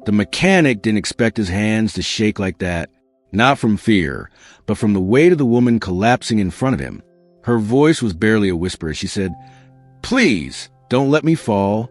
The mechanic didn't expect his hands to shake like that, not from fear, but from the weight of the woman collapsing in front of him. Her voice was barely a whisper as she said, "Please, don't let me fall."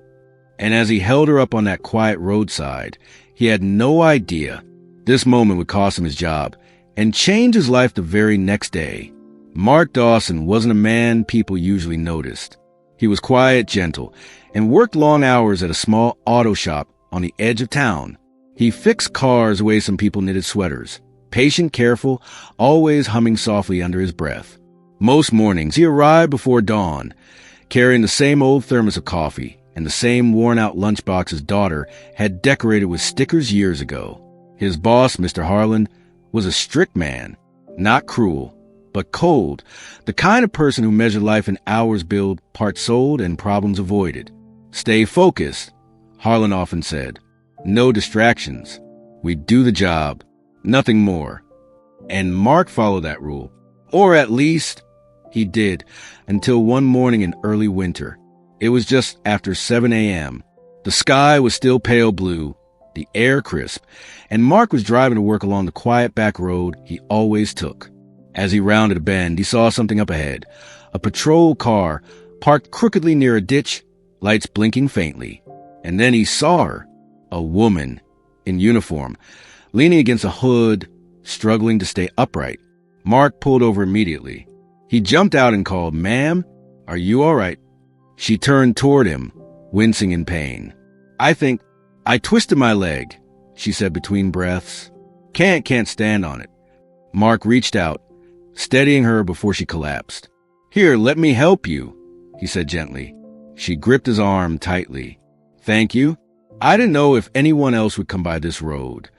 And as he held her up on that quiet roadside, he had no idea this moment would cost him his job and change his life the very next day. Mark Dawson wasn't a man people usually noticed. He was quiet, gentle, and worked long hours at a small auto shop on the edge of town. He fixed cars the way some people knitted sweaters, patient, careful, always humming softly under his breath. Most mornings he arrived before dawn, carrying the same old thermos of coffee and the same worn-out lunchbox his daughter had decorated with stickers years ago. His boss, Mr. Harlan, was a strict man, not cruel, but cold, the kind of person who measured life in hours billed, parts sold, and problems avoided. "Stay focused," Harlan often said. "No distractions. We do the job, nothing more." And Mark followed that rule. Or at least, he did, until one morning in early winter. It was just after 7 a.m. The sky was still pale blue, the air crisp, and Mark was driving to work along the quiet back road he always took. As he rounded a bend, he saw something up ahead, a patrol car parked crookedly near a ditch, lights blinking faintly. And then he saw her, a woman in uniform, leaning against a hood, struggling to stay upright. Mark pulled over immediately. He jumped out and called, "Ma'am, are you all right?" She turned toward him, wincing in pain. I twisted my leg," she said between breaths. Can't stand on it." Mark reached out, steadying her before she collapsed. "Here, let me help you," he said gently. She gripped his arm tightly. "Thank you. I didn't know if anyone else would come by this road."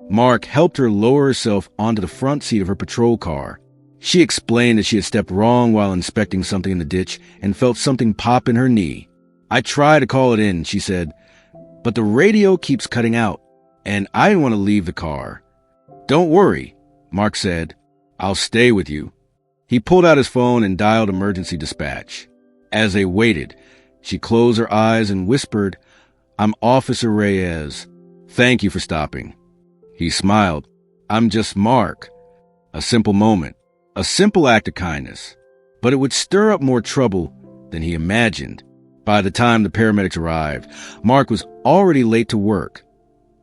Mark helped her lower herself onto the front seat of her patrol car. She explained that she had stepped wrong while inspecting something in the ditch and felt something pop in her knee. "I tried to call it in," she said, "but the radio keeps cutting out, and I didn't want to leave the car." "Don't worry," Mark said. "I'll stay with you." He pulled out his phone and dialed emergency dispatch. As they waited, she closed her eyes and whispered, "I'm Officer Reyes. Thank you for stopping." He smiled. "I'm just Mark." A simple moment, a simple act of kindness, but it would stir up more trouble than he imagined. By the time the paramedics arrived, Mark was already late to work.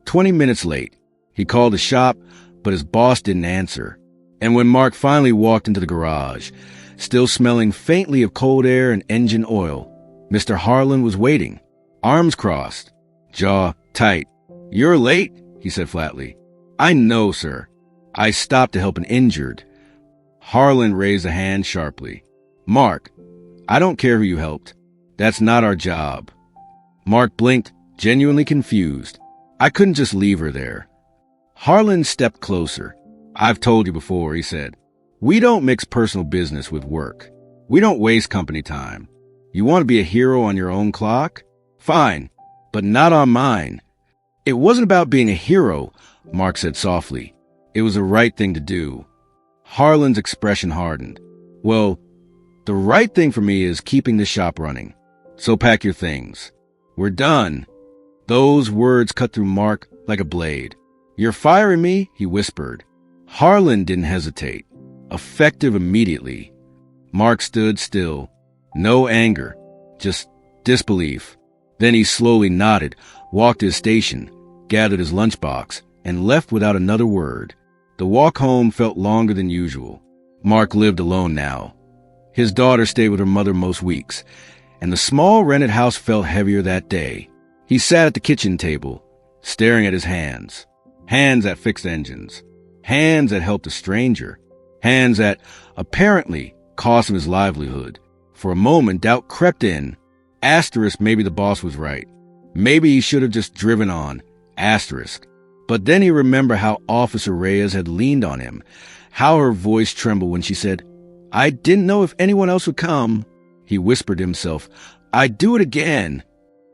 20 minutes late. He called the shop, but his boss didn't answer. And when Mark finally walked into the garage, still smelling faintly of cold air and engine oil, Mr. Harlan was waiting, arms crossed, jaw tight. "You're late," he said flatly. "I know, sir. I stopped to help an injured." Harlan raised a hand sharply. "Mark, I don't care who you helped. That's not our job." Mark blinked, genuinely confused. "I couldn't just leave her there." Harlan stepped closer. "I've told you before," he said. "We don't mix personal business with work. We don't waste company time. You want to be a hero on your own clock? Fine, but not on mine." "It wasn't about being a hero," Mark said softly. "It was the right thing to do." Harlan's expression hardened. "Well, the right thing for me is keeping the shop running. So pack your things. We're done." Those words cut through Mark like a blade. "You're firing me?" he whispered. Harlan didn't hesitate. Effective immediately. Mark stood still. No anger, just disbelief. Then he slowly nodded, walked to his station, gathered his lunchbox, and left without another word. The walk home felt longer than usual. Mark lived alone now. His daughter stayed with her mother most weeks, and the small rented house felt heavier that day. He sat at the kitchen table, staring at his hands. Hands that fixed engines. Hands that helped a stranger. Hands that, apparently, cost him his livelihood. For a moment, doubt crept in. Asterisk, maybe the boss was right. Maybe he should have just driven on. Asterisk. But then he remembered how Officer Reyes had leaned on him, how her voice trembled when she said, "I didn't know if anyone else would come." He whispered to himself, "I'd do it again."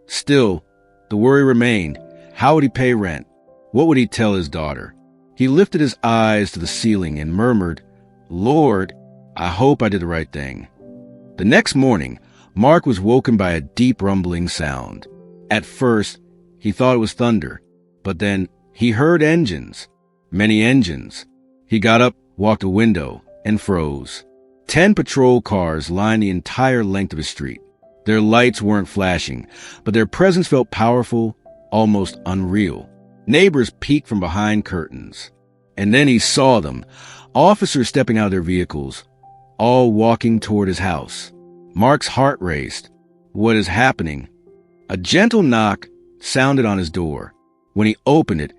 Still, the worry remained. How would he pay rent? What would he tell his daughter? He lifted his eyes to the ceiling and murmured, "Lord, I hope I did the right thing." The next morning, Mark was woken by a deep rumbling sound. At first, he thought it was thunder. But then he heard engines. Many engines. He got up, walked a window, and froze. 10 patrol cars lined the entire length of his street. Their lights weren't flashing, but their presence felt powerful, almost unreal. Neighbors peeked from behind curtains. And then he saw them, officers stepping out of their vehicles, all walking toward his house. Mark's heart raced. What is happening? A gentle knock sounded on his door. When he opened it,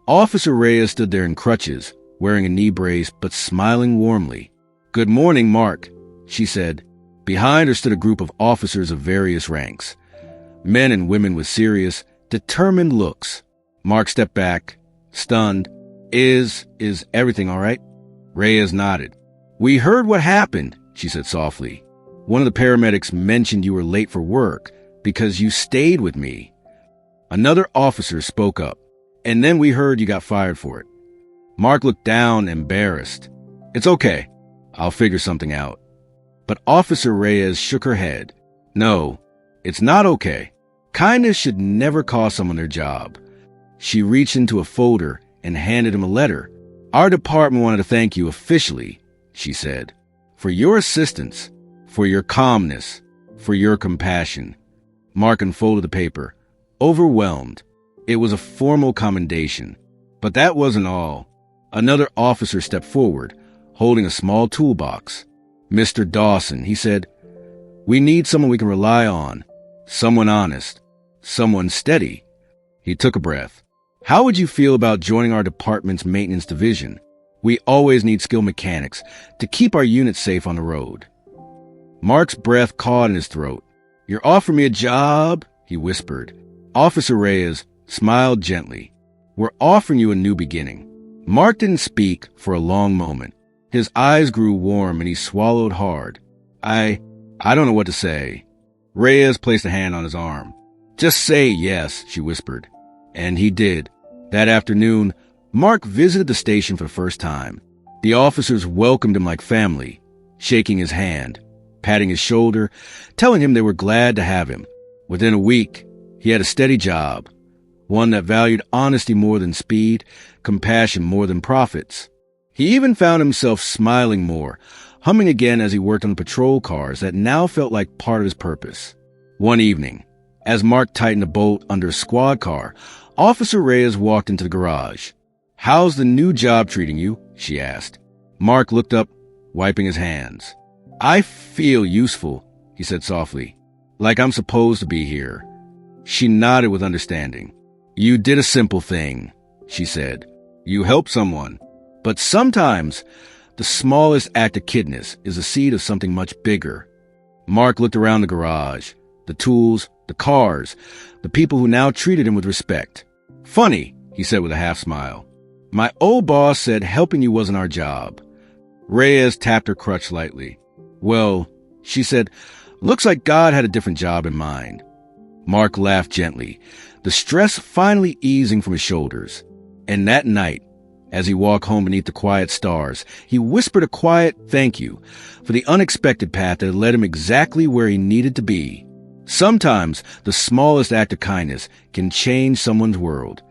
Officer Reyes stood there in crutches, wearing a knee brace but smiling warmly. "Good morning, Mark," she said. Behind her stood a group of officers of various ranks, men and women with serious, determined looks. Mark stepped back, stunned. Is everything all right?" Reyes nodded. "We heard what happened," she said softly. "One of the paramedics mentioned you were late for work because you stayed with me." Another officer spoke up. "And then we heard you got fired for it." Mark looked down, embarrassed. "It's okay. I'll figure something out." But Officer Reyes shook her head. "No, it's not okay. Kindness should never cost someone their job." She reached into a folder and handed him a letter. "Our department wanted to thank you officially," she said, "for your assistance, for your calmness, for your compassion." Mark unfolded the paper, overwhelmed. It was a formal commendation. But that wasn't all. Another officer stepped forward, holding a small toolbox. "Mr. Dawson," he said, "we need someone we can rely on, someone honest, someone steady." He took a breath. "How would you feel about joining our department's maintenance division? We always need skilled mechanics to keep our unit safe on the road." Mark's breath caught in his throat. "You're offering me a job?" he whispered. Officer Reyes smiled gently. "We're offering you a new beginning." Mark didn't speak for a long moment. His eyes grew warm and he swallowed hard. I don't know what to say." Reyes placed a hand on his arm. "Just say yes," she whispered. And he did. That afternoon, Mark visited the station for the first time. The officers welcomed him like family, shaking his hand, patting his shoulder, telling him they were glad to have him. Within a week, he had a steady job, one that valued honesty more than speed, compassion more than profits. He even found himself smiling more, humming again as he worked on the patrol cars that now felt like part of his purpose. One evening, as Mark tightened a bolt under a squad car, Officer Reyes walked into the garage. "How's the new job treating you?" she asked. Mark looked up, wiping his hands. "I feel useful," he said softly, "like I'm supposed to be here." She nodded with understanding. "You did a simple thing," she said. "You helped someone. But sometimes the smallest act of kindness is the seed of something much bigger." Mark looked around the garage, the tools, the cars, the people who now treated him with respect. "Funny," he said with a half smile. "My old boss said helping you wasn't our job." Reyes tapped her crutch lightly. "Well," she said, "looks like God had a different job in mind." Mark laughed gently, the stress finally easing from his shoulders. And that night, as he walked home beneath the quiet stars, he whispered a quiet thank you for the unexpected path that had led him exactly where he needed to be. Sometimes the smallest act of kindness can change someone's world.